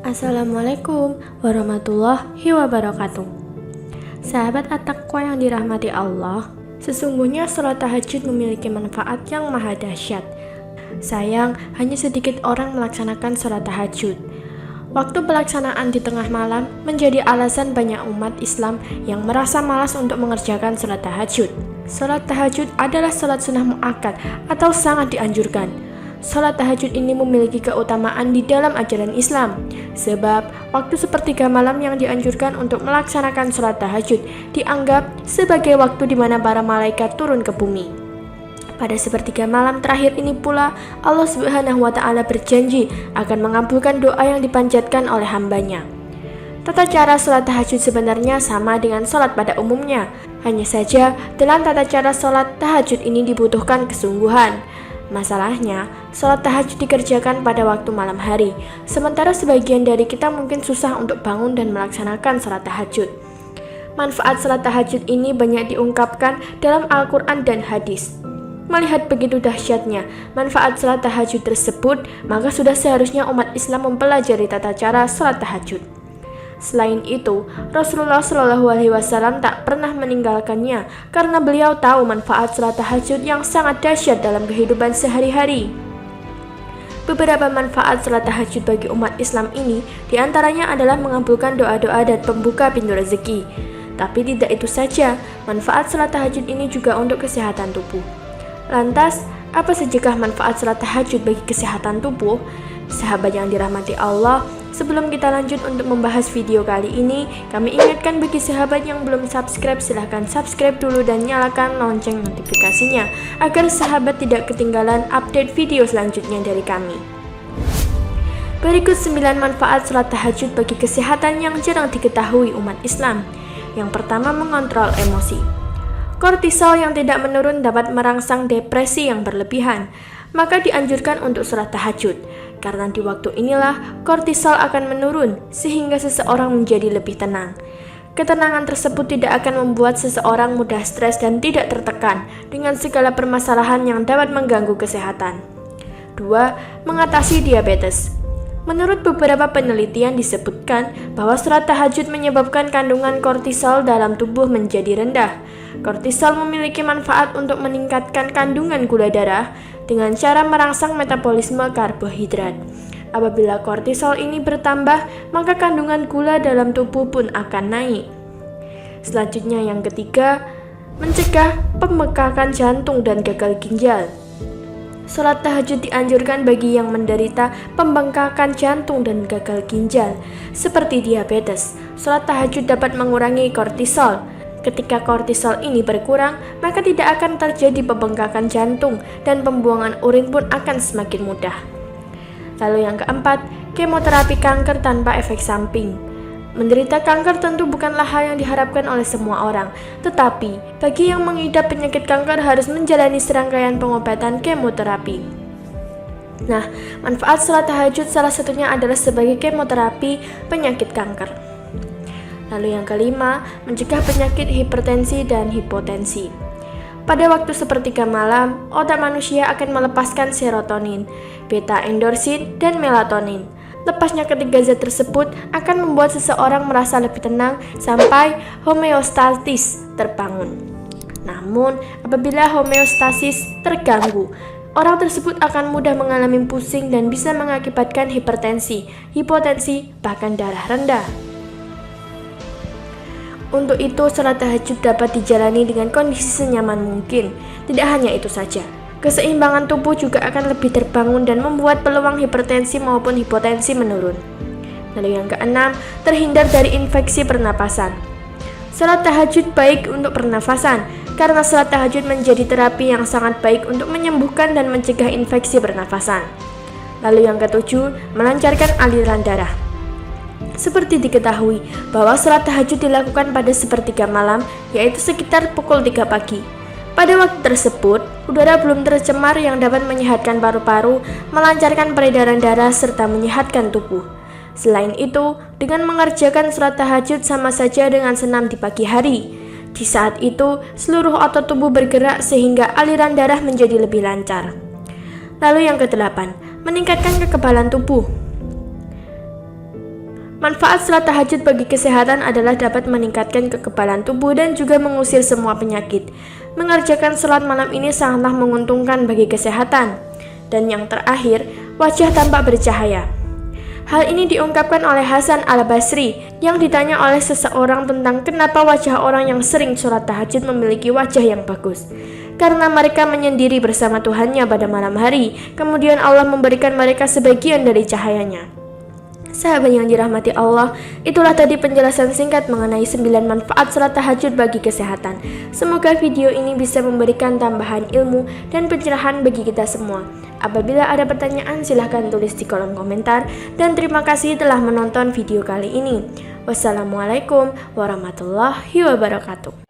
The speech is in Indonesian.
Assalamualaikum warahmatullahi wabarakatuh. Sahabat at-taqwa yang dirahmati Allah, sesungguhnya salat tahajud memiliki manfaat yang maha dahsyat. Sayang, hanya sedikit orang melaksanakan salat tahajud. Waktu pelaksanaan di tengah malam menjadi alasan banyak umat Islam yang merasa malas untuk mengerjakan salat tahajud. Salat tahajud adalah salat sunnah muakkad atau sangat dianjurkan. Salat tahajud ini memiliki keutamaan di dalam ajaran Islam, sebab waktu sepertiga malam yang dianjurkan untuk melaksanakan salat tahajud dianggap sebagai waktu di mana para malaikat turun ke bumi. Pada sepertiga malam terakhir ini pula, Allah Subhanahu wa Ta'ala berjanji akan mengabulkan doa yang dipanjatkan oleh hambanya. Tata cara salat tahajud sebenarnya sama dengan salat pada umumnya, hanya saja dalam tata cara salat tahajud ini dibutuhkan kesungguhan. Masalahnya, salat tahajud dikerjakan pada waktu malam hari, sementara sebagian dari kita mungkin susah untuk bangun dan melaksanakan salat tahajud. Manfaat salat tahajud ini banyak diungkapkan dalam Al-Quran dan hadis. Melihat begitu dahsyatnya manfaat salat tahajud tersebut, maka sudah seharusnya umat Islam mempelajari tata cara salat tahajud. Selain itu, Rasulullah SAW tak pernah meninggalkannya karena beliau tahu manfaat salat tahajud yang sangat dahsyat dalam kehidupan sehari-hari. Beberapa manfaat salat tahajud bagi umat Islam ini diantaranya adalah mengabulkan doa-doa dan pembuka pintu rezeki. Tapi tidak itu saja, manfaat salat tahajud ini juga untuk kesehatan tubuh. Lantas, apa sajakah manfaat salat tahajud bagi kesehatan tubuh? Sahabat yang dirahmati Allah, sebelum kita lanjut untuk membahas video kali ini, kami ingatkan bagi sahabat yang belum subscribe, silahkan subscribe dulu dan nyalakan lonceng notifikasinya agar sahabat tidak ketinggalan update video selanjutnya dari kami. Berikut 9 manfaat salat tahajud bagi kesehatan yang jarang diketahui umat Islam. Yang pertama, mengontrol emosi. Kortisol yang tidak menurun dapat merangsang depresi yang berlebihan, maka dianjurkan untuk salat tahajud. Karena di waktu inilah kortisol akan menurun sehingga seseorang menjadi lebih tenang. Ketenangan tersebut tidak akan membuat seseorang mudah stres dan tidak tertekan dengan segala permasalahan yang dapat mengganggu kesehatan. 2. Mengatasi diabetes. Menurut beberapa penelitian disebutkan bahwa salat tahajud menyebabkan kandungan kortisol dalam tubuh menjadi rendah. Kortisol memiliki manfaat untuk meningkatkan kandungan gula darah dengan cara merangsang metabolisme karbohidrat. Apabila kortisol ini bertambah, maka kandungan gula dalam tubuh pun akan naik. Selanjutnya yang ketiga, mencegah pembengkakan jantung dan gagal ginjal. Salat tahajud dianjurkan bagi yang menderita pembengkakan jantung dan gagal ginjal, seperti diabetes. Salat tahajud dapat mengurangi kortisol. Ketika kortisol ini berkurang, maka tidak akan terjadi pembengkakan jantung dan pembuangan urin pun akan semakin mudah. Lalu yang keempat, kemoterapi kanker tanpa efek samping. Menderita kanker tentu bukanlah hal yang diharapkan oleh semua orang, tetapi bagi yang mengidap penyakit kanker harus menjalani serangkaian pengobatan kemoterapi. Nah, manfaat salat tahajud salah satunya adalah sebagai kemoterapi penyakit kanker. Lalu yang kelima, mencegah penyakit hipertensi dan hipotensi. Pada waktu sepertiga malam, otak manusia akan melepaskan serotonin, beta endorfin, dan melatonin. Lepasnya ketiga zat tersebut akan membuat seseorang merasa lebih tenang sampai homeostasis terbangun. Namun, apabila homeostasis terganggu, orang tersebut akan mudah mengalami pusing dan bisa mengakibatkan hipertensi, hipotensi, bahkan darah rendah. Untuk itu, salat tahajud dapat dijalani dengan kondisi senyaman mungkin. Tidak hanya itu saja, keseimbangan tubuh juga akan lebih terbangun dan membuat peluang hipertensi maupun hipotensi menurun. Lalu yang keenam, terhindar dari infeksi pernapasan. Salat tahajud baik untuk pernafasan, karena salat tahajud menjadi terapi yang sangat baik untuk menyembuhkan dan mencegah infeksi pernafasan. Lalu yang ketujuh, melancarkan aliran darah. Seperti diketahui bahwa salat tahajud dilakukan pada sepertiga malam, yaitu sekitar pukul 3 pagi. Pada waktu tersebut, udara belum tercemar yang dapat menyehatkan paru-paru, melancarkan peredaran darah, serta menyehatkan tubuh. Selain itu, dengan mengerjakan salat tahajud sama saja dengan senam di pagi hari. Di saat itu, seluruh otot tubuh bergerak sehingga aliran darah menjadi lebih lancar. Lalu yang kedelapan, Meningkatkan kekebalan tubuh. Manfaat salat tahajud bagi kesehatan adalah dapat meningkatkan kekebalan tubuh dan juga mengusir semua penyakit. Mengerjakan salat malam ini sangatlah menguntungkan bagi kesehatan. Dan yang terakhir, wajah tampak bercahaya. Hal ini diungkapkan oleh Hasan al-Basri yang ditanya oleh seseorang tentang kenapa wajah orang yang sering sholat tahajud memiliki wajah yang bagus. Karena mereka menyendiri bersama Tuhannya pada malam hari, kemudian Allah memberikan mereka sebagian dari cahayanya. Sahabat yang dirahmati Allah, itulah tadi penjelasan singkat mengenai 9 manfaat salat tahajud bagi kesehatan. Semoga video ini bisa memberikan tambahan ilmu dan pencerahan bagi kita semua. Apabila ada pertanyaan silahkan tulis di kolom komentar. Dan terima kasih telah menonton video kali ini. Wassalamualaikum warahmatullahi wabarakatuh.